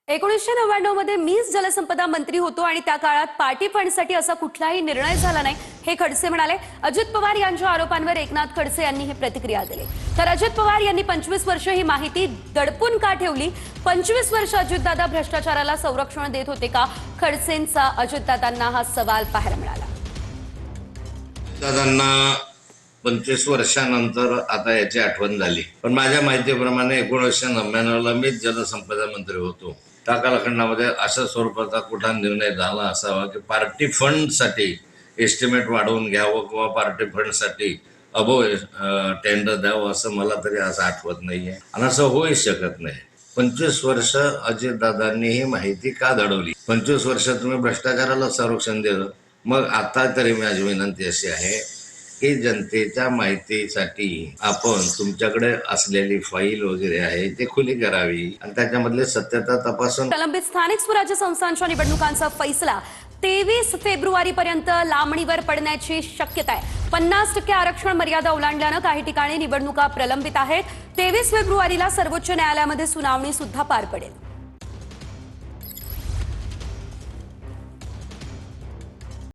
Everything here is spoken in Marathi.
1999 मध्ये मीच जलसंपदा मंत्री होतो आणि त्या काळात पार्टी फंडसाठी असा कुठलाही निर्णय झाला नाही, हे खडसे म्हणाले। अजित पवार यांच्या आरोपांवर एकनाथ खडसे यांनी ही प्रतिक्रिया दिली। तर अजित पवार यांनी 25 वर्ष ही माहिती दडपून का ठेवली? 25 वर्ष अजितदादा भ्रष्टाचाराला संरक्षण देत होते का? खडसेंचा अजितदादांना हा सवाल पाहायला मिळाला। दादांना 25 वर्षानंतर आता याची आठवण झाली, पण माझ्या माहितीप्रमाणे 1999 ला मीच जलसंपदा मंत्री होतो। त्या कालखंडामध्ये अशा स्वरूपाचा कुठला निर्णय झाला असावा की पार्टी फंडसाठी एस्टिमेट वाढवून घ्यावं किंवा पार्टी फंडसाठी टेंडर द्यावं असं मला तरी असं आठवत नाहीये आणि असं होऊ शकत नाही। 25 वर्ष अजितदादांनी ही माहिती का दडवली? 25 वर्ष तुम्ही भ्रष्टाचाराला संरक्षण दिलं, मग आता तरी माझी विनंती अशी आहे की जनतेच्या माहितीसाठी आपण तुमच्याकडे असलेली फाईल वगैरे आहे ते खुली करावी आणि त्याच्यामधले सत्यता तपासून। प्रलंबित स्थानिक स्वराज्य संस्थांच्या निवडणुकांचा फैसला 23 फेब्रुवारीपर्यंत लांबणीवर पडण्याची शक्यता आहे। 50% आरक्षण मर्यादा ओलांडल्यानं काही ठिकाणी निवडणुका प्रलंबित आहेत। 23 फेब्रुवारीला सर्वोच्च न्यायालयामध्ये सुनावणी सुद्धा पार पडेल।